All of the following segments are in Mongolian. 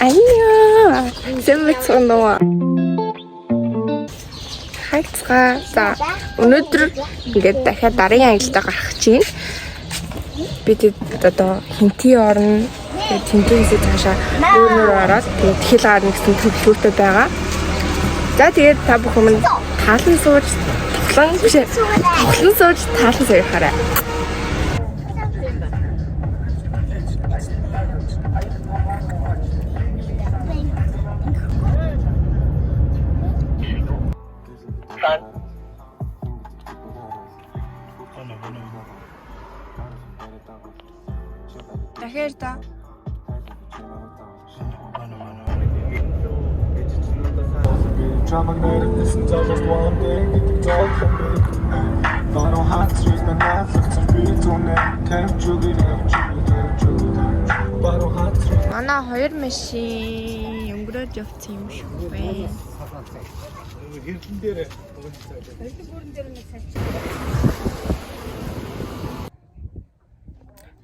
Аниа. Сэмэцгэнөө. Хайцгаа. За өнөөдөр ингээд дахиад дараагийн аялалдаа гарах чинь. Бид одоо хинтий орно. Тэгээд тэнцэнээс цаашаа өөр ороод тэгээд хил гарна гэсэн төлөвлөгөөтэй байгаа. За тэгээд та бүхэн минь таалан сууж тавлан сууж таалан суугаарай. Дахиад та манай хоёр машин өнгөрөөд явцсан юм шиг байна. Хэрлэн дээр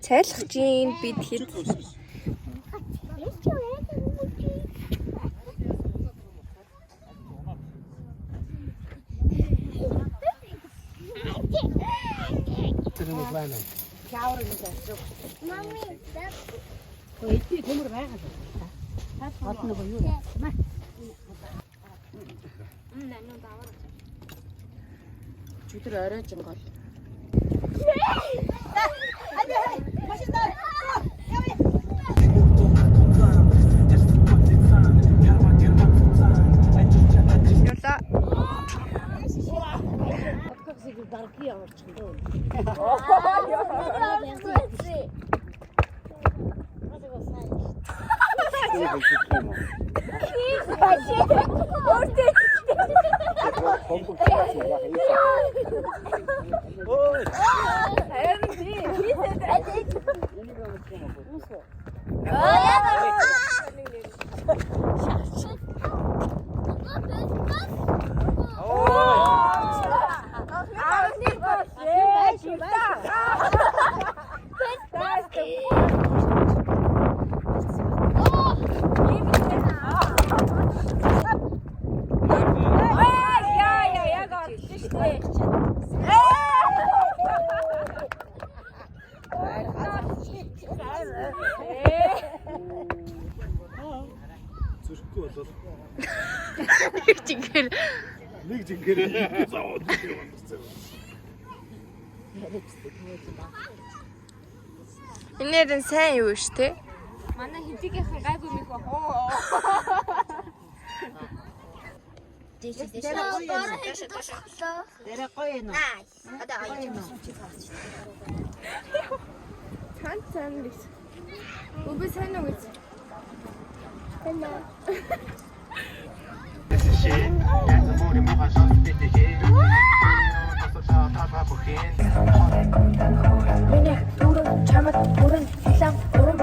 цайлах чинь бид хэд Mami, ой, ти төмөр байгаад байна. Гол нэг юу вэ? нануу даваа. Чүтэр орой жин гол. Машин даа. Дарги явуулчих дөө. Нэг жигээр зовоод юм. Энэдэн сайн юу штэ? Манай хэдийгийнхэн гайгүй мэх ба хоо. Дээрээ гоё юм. Одоо аяж. Цан лис. Үгүй сайн уу гэж. Hello. Миний түрүү чамд бүрэн хилэн бүрэн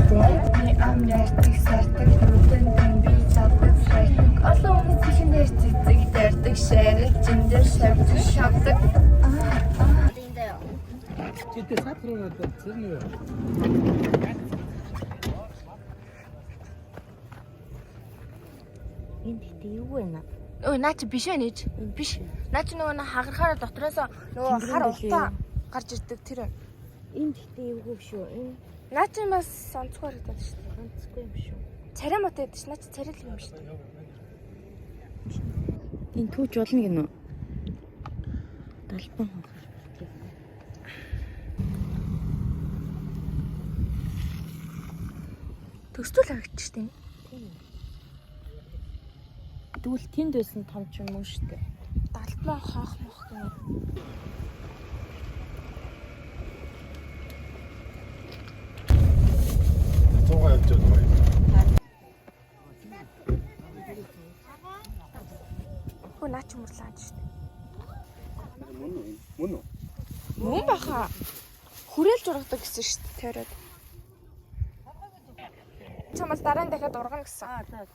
би амнэртик сартик нүдэн би цавдаг шайдаг олон хүчнэр цэцэг дэрдэг шэрэл жиндэр шавж шавдаг Чи тэ сат руу надад зэрнэ юу? Энд юу вэ наа? Ой наач биш ээ нэж. Биш. Наач нөгөө хагарахаараа дотроос нөгөө хар утаа гарч ирдэг тэр. Энд ихтэй эвгүй шүү. Энэ Наач бас онцгой харагдаад шүү дээ. ганцгүй юм шүү. Царай мот байдаг ш. Наач царай л юм шүү дээ. Энэ түүч болно гинэ. Далбан. Төсөл харагдчих штеп. Тэгвэл тэнд байсан том ч юм уу шүү дээ. Далбан хоох мох гэнэ. Цугаа явж байгаа юм. Хөө наач мөрлөөж штеп. Мөн үү? Мөн баха. Хүрээлж ургадаг гэсэн штеп тойроод. Чамаас дараа нь дахиад ургана гэсэн. За.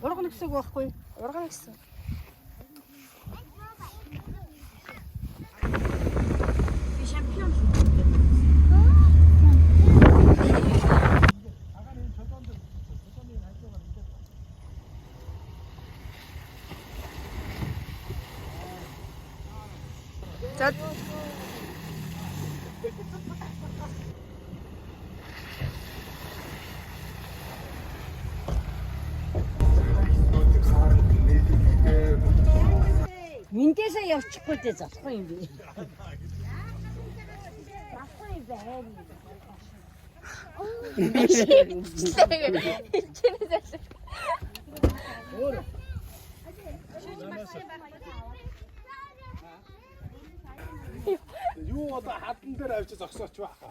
Ургана гэсэн үг байхгүй. Ургана гэсэн. Би шампион. За Миндээсээ явчихгүй дээ залахгүй юм би. Юу одоо хадан дээр авчиж зогсооч баха.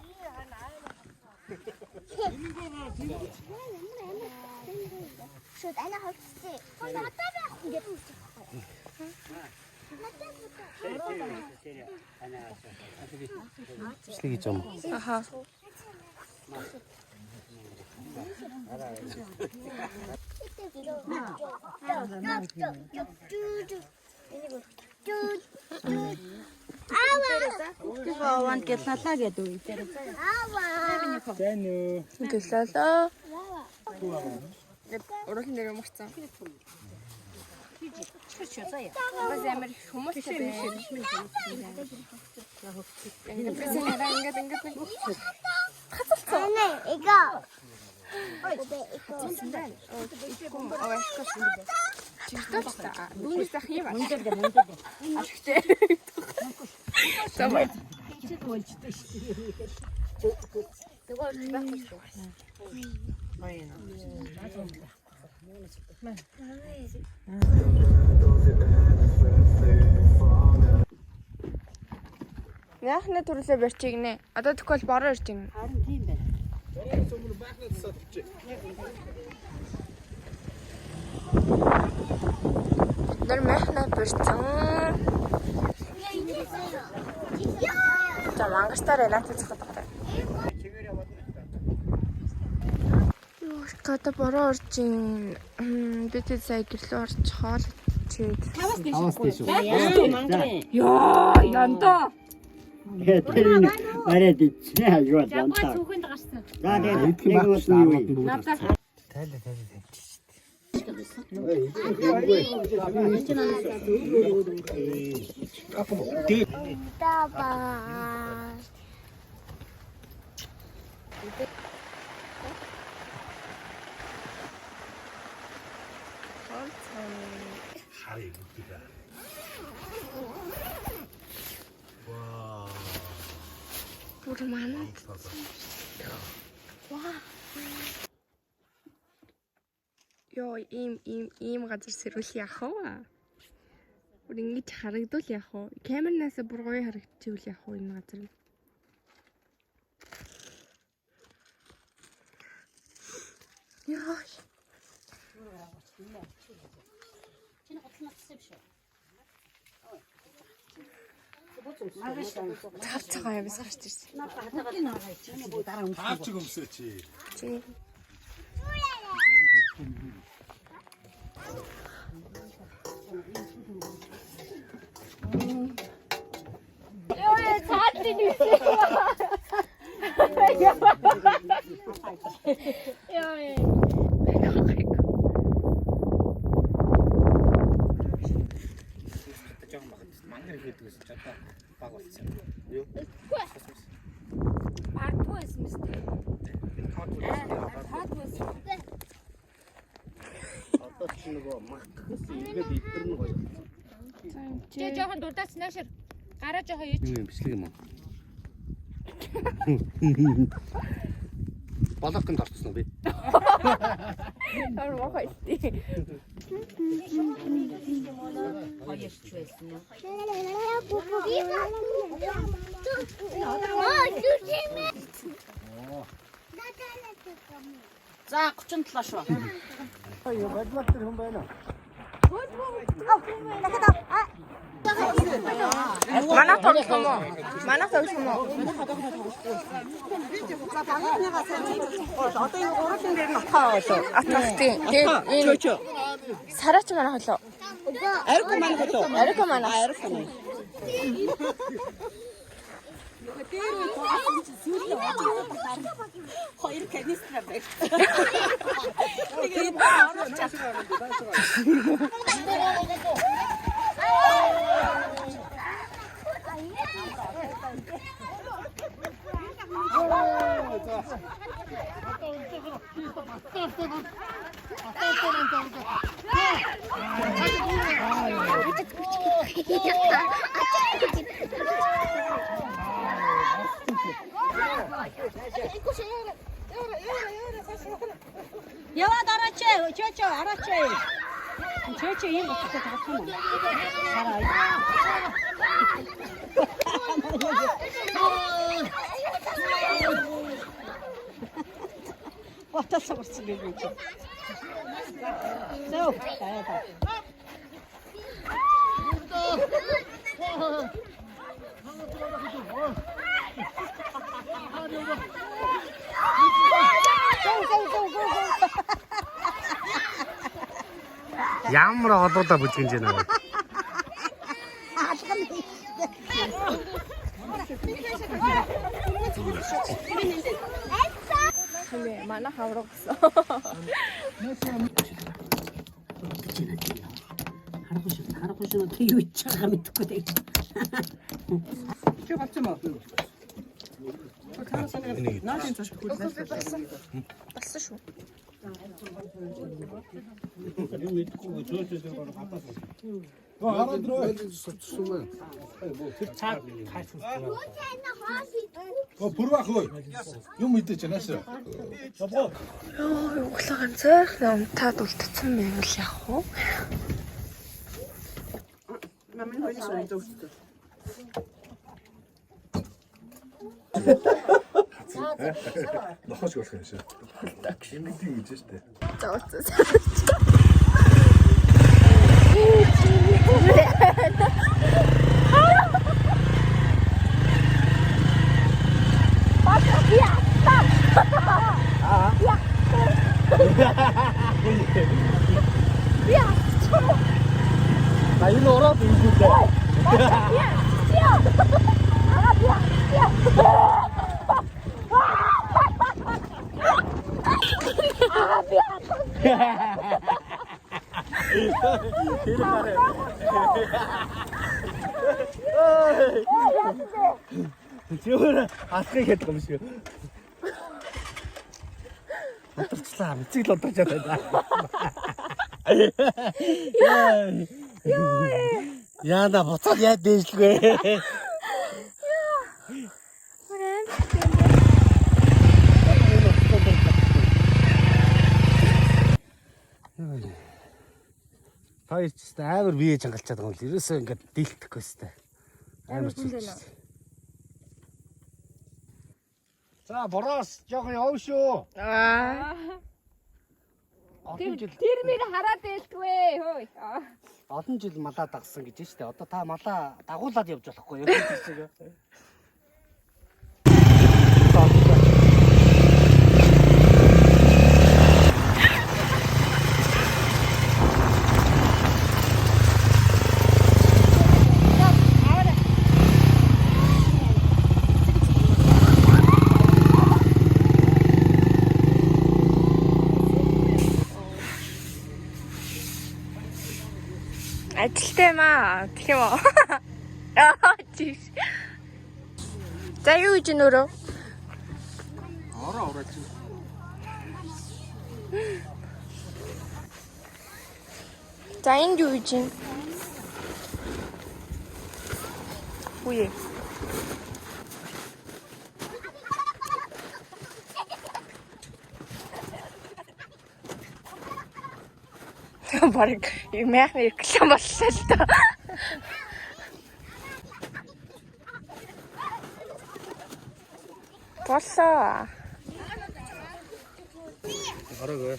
Шууд ана хавцсан. Надад байх ингээд үсчих. Слиги юм. аха. Аваад гэлналаа гэдэг үү дээр. Сайн уу. Гэлээ. Уралдан дээр юмарцсан. Бас ямар хүмүүстэй байна. Ингээд Ана иго. Нүнээс ах юм аа. Мундаг юм. Ашигтэй. Тамай. Яхны төрлөө барьчих гинэ. Одоо тэгвэл бороо ирж гинэ. Харин тийм байна. Бороо өмнө бахнаад сатчих. Нар махна барьсан. За мангастаар наац цохот байгаа. Юу одоо бороо орж ин бид сая гэрлөө орж хоол чийд. Аваас тийш үү. Ёо янда. Тэр арай дичнэ хажууд янтаа. Түүхэнд гарсан. За тэгээд нэг болсон юу. Таба. Харъя бүгдээ. Вау. Бүр манад. Ёо ийм газар сэрүүл яах вэ? Бүр ингэж харагдвал яах вэ? Камернаас бүр гоё харагдчихвал яах вэ энэ газар? Яа. Цавцгаа яваас гарч ирсэн. Таарч өмсөөч. Чи Мангар хийдэг гэсэн ч одоо баг болсон. Юу? Бардгүй байсан мэт. Одоо ч нөгөө махтахсан ингээд идэрнэ гоё. Чи жоохон дурдаач наашир. Гараа жоохон ич. Юу юм бичлэг юм уу? Балаканд орцсон уу би? ар мохой тий. Хоёрч байсан юм. За 37 шүү. Ой, бадлах тэр хүн байна. Манай тоглоом уу? Манай тоглоом уу? Одоо энэ уралдан дээр нь отхоо болоо. Атгахтын. Тэгээд энэ сараач манай холоо. Ариг маань болоо. Ариг манай. Хоёр канистра байх. Тэгээд оруулж чадсан. Яваад араач чөчө араач. Чөчө юм бодох таахгүй юм. Хараа. Батас орсон гэж үү. Зөө таяа. Ямар одоодаа бүжгэнж байна. 근데 만화 하러 갔어. 할아버지는 되게 위창함이 듣고 돼. Čo babce má? Nájdem trošku chuť. 봤어 шу. Бүрвах ой. Юм идэж байна шээ. Өглөө ганцаар унтаад үлдсэн байвал яах вэ? Намын хоёрын соёл зөвхөн. Нохож болох юм шээ. Ингэдэг юм гэж штэ. Зооцсон. 나 일로 오라도 있는데. 지원아, 아스가 했던 거 미치고. 어떡하지? 미치게 어떡하지? 야, 나 못하게 되실거야. Хоёр ч амар бие жангалчаад байгаа юм л ерөөсөө ингээд дийлдэхгүй өстэй. Амар чилж. За бороос жоохон яв шүү. Тэр мэр хараад байлгүй хөөе. Олон жил малаа дагсан гэж штэ. Одоо та малаа дагуулад явж болохгүй юу? Ажилтай маа гэх юм уу? Тийш. За юу гэж нөрөө? Ороо чи. За энд юу гэж юм? Үе. Бараг мяхны реклам боллоо л доо. Боллоо. Ороо.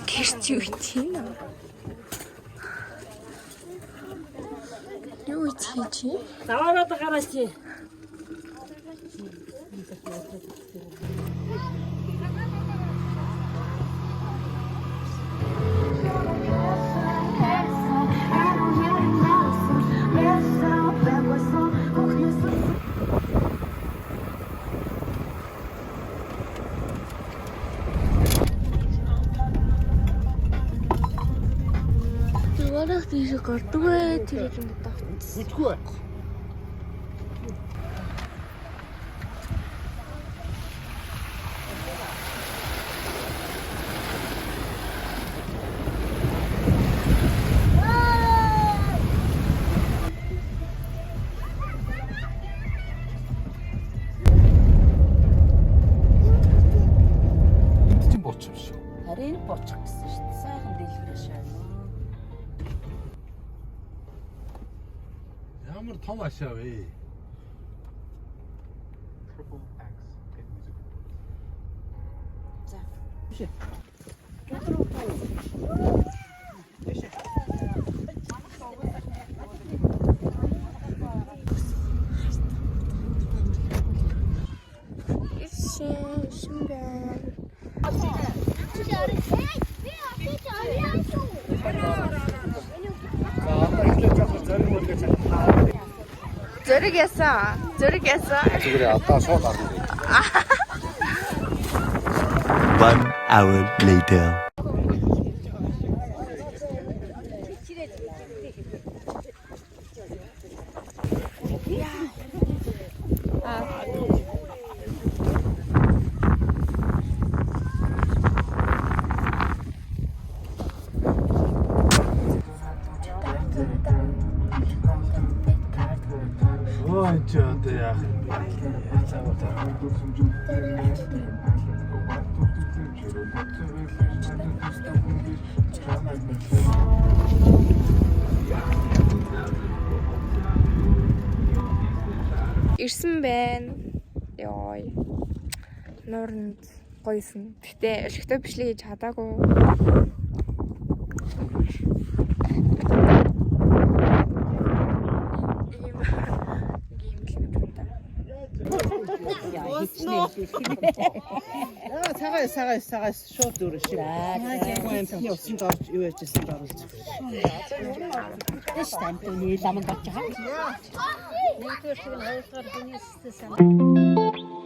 Тэрч юу тийм нэ? Юу хийж? Заваараад гараач чи. Манайх тийш гардаг вэ? Тэр юм давтсан. Бүжгүй. Энд чинь бууч юм шүү. Харин бочих гэсэн шүү дээ. Сайхан дэлгэрэж шаана. Ямар том ашаа вэ? 신변. 저르겠어. Зүгээр одоо шууд арна. 1 hour later. Ой чад яах юм бэ? Ирсэн байна. Йой. Нууранд гоёсэн. Гэтэ өшигтэй бичлэг хийж чадаагүй. Цагаас шууд дөрөв шиг. Явсан дорж юу яжсэн дорж. Тэш тань ламан бачаа. Нэгдүгээр шиг нь хоёрдугаар хүний систем.